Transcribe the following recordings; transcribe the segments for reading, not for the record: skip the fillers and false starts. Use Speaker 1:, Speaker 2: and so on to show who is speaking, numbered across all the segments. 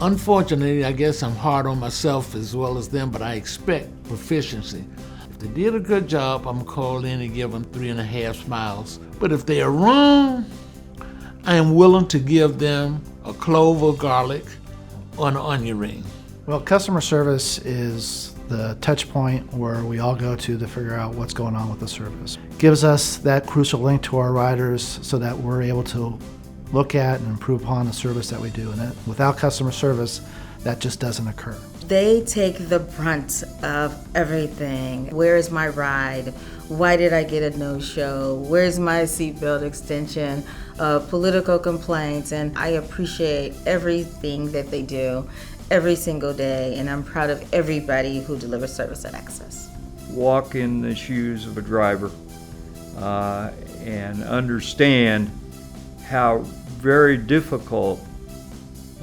Speaker 1: Unfortunately, I guess I'm hard on myself as well as them, but I expect proficiency. If they did a good job, I'm gonna call in and give them 3.5 smiles. But if they are wrong, I am willing to give them a clove of garlic or an onion ring.
Speaker 2: Well, customer service is the touch point where we all go to figure out what's going on with the service. Gives us that crucial link to our riders so that we're able to look at and improve upon the service that we do. And without customer service, that just doesn't occur.
Speaker 3: They take the brunt of everything. Where is my ride? Why did I get a no-show? Where's my seatbelt extension? Political complaints, and I appreciate everything that they do every single day, and I'm proud of everybody who delivers service at Access.
Speaker 4: Walk in the shoes of a driver and understand how very difficult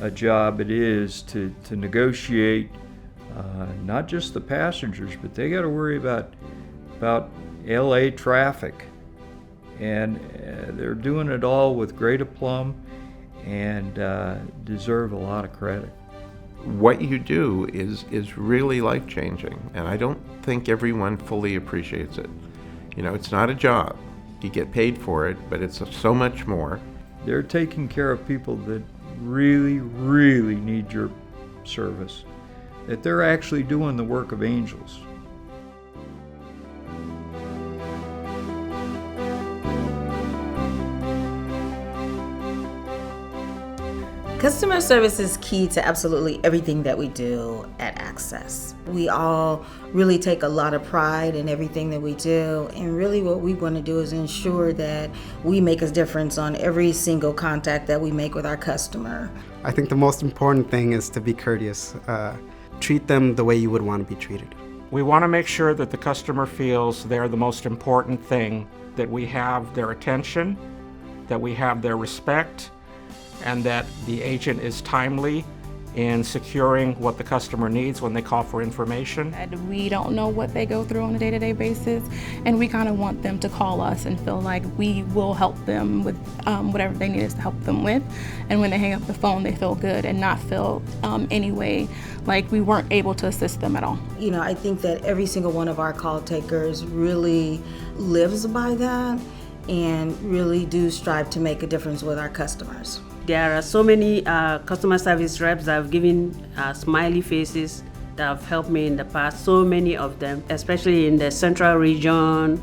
Speaker 4: a job it is to negotiate not just the passengers, but they got to worry about LA traffic, and they're doing it all with great aplomb and deserve a lot of credit.
Speaker 5: What you do is really life-changing, and I don't think everyone fully appreciates it. You know, it's not a job. You get paid for it, but it's so much more.
Speaker 4: They're taking care of people that really, really need your service, that they're actually doing the work of angels.
Speaker 3: Customer service is key to absolutely everything that we do at Access. We all really take a lot of pride in everything that we do, and really what we want to do is ensure that we make a difference on every single contact that we make with our customer.
Speaker 6: I think the most important thing is to be courteous. Treat them the way you would want to be treated.
Speaker 7: We want to make sure that the customer feels they're the most important thing, that we have their attention, that we have their respect, and that the agent is timely in securing what the customer needs when they call for information.
Speaker 8: And we don't know what they go through on a day-to-day basis, and we kind of want them to call us and feel like we will help them with whatever they need us to help them with. And when they hang up the phone, they feel good and not feel any way like we weren't able to assist them at all.
Speaker 3: You know, I think that every single one of our call takers really lives by that and really do strive to make a difference with our customers.
Speaker 9: There are so many customer service reps that have given smiley faces that have helped me in the past, so many of them, especially in the central region,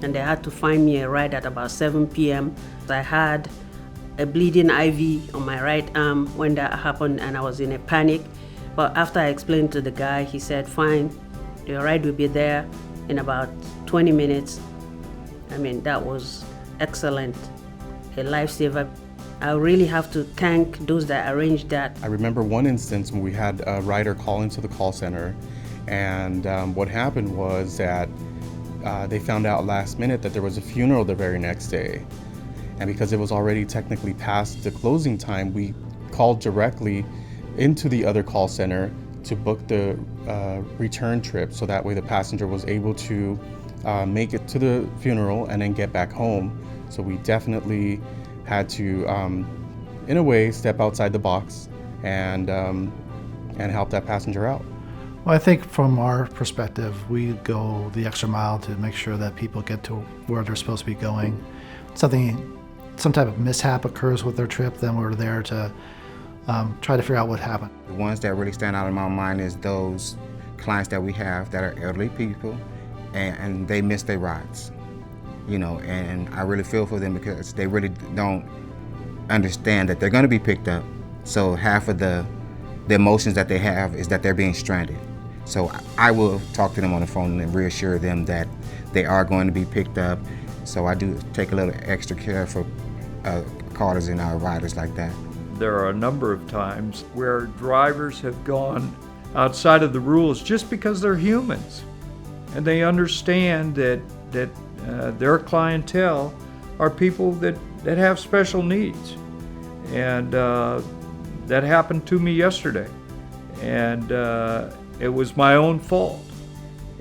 Speaker 9: and they had to find me a ride at about 7 p.m. I had a bleeding IV on my right arm when that happened, and I was in a panic. But after I explained to the guy, he said, fine, your ride will be there in about 20 minutes. I mean, that was excellent, a lifesaver. I really have to thank those that arranged that.
Speaker 10: I remember one instance when we had a rider call into the call center, and what happened was that they found out last minute that there was a funeral the very next day. And because it was already technically past the closing time, we called directly into the other call center to book the return trip, so that way the passenger was able to make it to the funeral and then get back home. So we definitely had to, in a way, step outside the box and help that passenger out.
Speaker 2: Well, I think from our perspective, we go the extra mile to make sure that people get to where they're supposed to be going. Some type of mishap occurs with their trip, then we're there to try to figure out what happened.
Speaker 11: The ones that really stand out in my mind is those clients that we have that are elderly people and they miss their rides. You know, and I really feel for them because they really don't understand that they're going to be picked up. So half of the emotions that they have is that they're being stranded. So I will talk to them on the phone and reassure them that they are going to be picked up. So I do take a little extra care for callers and our riders like that.
Speaker 4: There are a number of times where drivers have gone outside of the rules just because they're humans, and they understand that their clientele are people that have special needs. And that happened to me yesterday. And it was my own fault.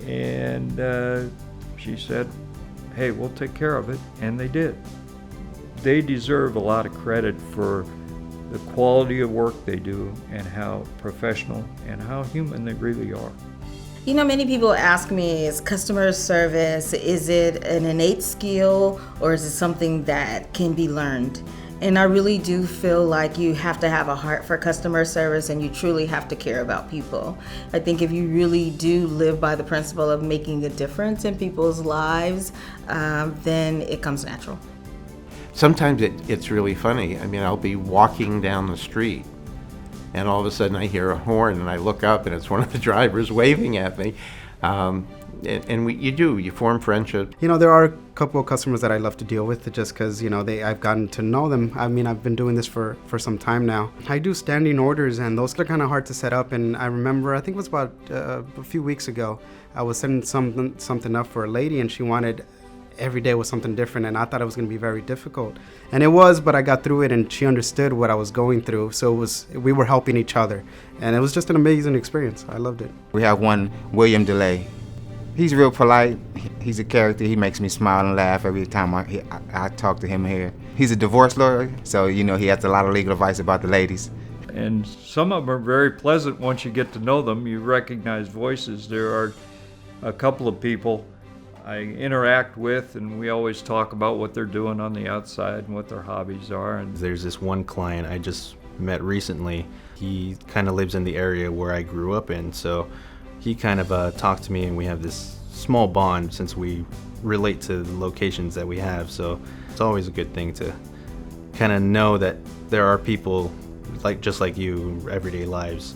Speaker 4: And she said, hey, we'll take care of it. And they did. They deserve a lot of credit for the quality of work they do and how professional and how human they really are.
Speaker 3: You know, many people ask me, is customer service, is it an innate skill or is it something that can be learned? And I really do feel like you have to have a heart for customer service and you truly have to care about people. I think if you really do live by the principle of making a difference in people's lives, then it comes natural.
Speaker 5: Sometimes it's really funny. I mean, I'll be walking down the street and all of a sudden I hear a horn and I look up and it's one of the drivers waving at me. You form friendship.
Speaker 6: You know, there are a couple of customers that I love to deal with just because, you know, I've gotten to know them. I mean, I've been doing this for some time now. I do standing orders and those are kind of hard to set up. And I remember, I think it was about a few weeks ago, I was setting something up for a lady and she wanted every day was something different and I thought it was going to be very difficult. And it was, but I got through it and she understood what I was going through. So we were helping each other and it was just an amazing experience. I loved it.
Speaker 11: We have one, William DeLay. He's real polite. He's a character. He makes me smile and laugh every time I talk to him here. He's a divorce lawyer, so you know he has a lot of legal advice about the ladies.
Speaker 4: And some of them are very pleasant once you get to know them. You recognize voices. There are a couple of people I interact with, and we always talk about what they're doing on the outside and what their hobbies are. And
Speaker 12: there's this one client I just met recently. He kind of lives in the area where I grew up in, so he kind of talked to me and we have this small bond since we relate to the locations that we have. So it's always a good thing to kind of know that there are people just like you, everyday lives.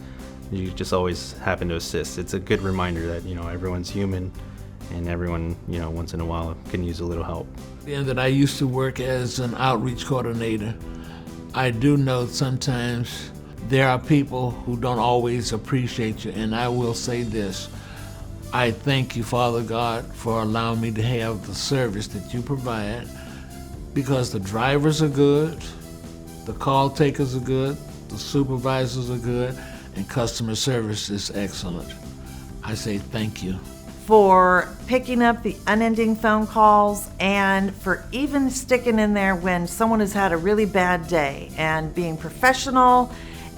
Speaker 12: You just always happen to assist. It's a good reminder that, you know, everyone's human and everyone, you know, once in a while can use a little help.
Speaker 1: And that I used to work as an outreach coordinator. I do know sometimes there are people who don't always appreciate you, and I will say this. I thank you, Father God, for allowing me to have the service that you provide because the drivers are good, the call takers are good, the supervisors are good, and customer service is excellent. I say thank you.
Speaker 13: For picking up the unending phone calls and for even sticking in there when someone has had a really bad day and being professional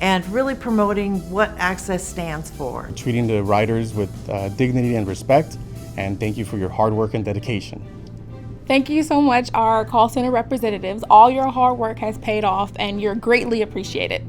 Speaker 13: and really promoting what Access stands for.
Speaker 10: Treating the riders with dignity and respect, and thank you for your hard work and dedication.
Speaker 8: Thank you so much, our call center representatives. All your hard work has paid off and you're greatly appreciated.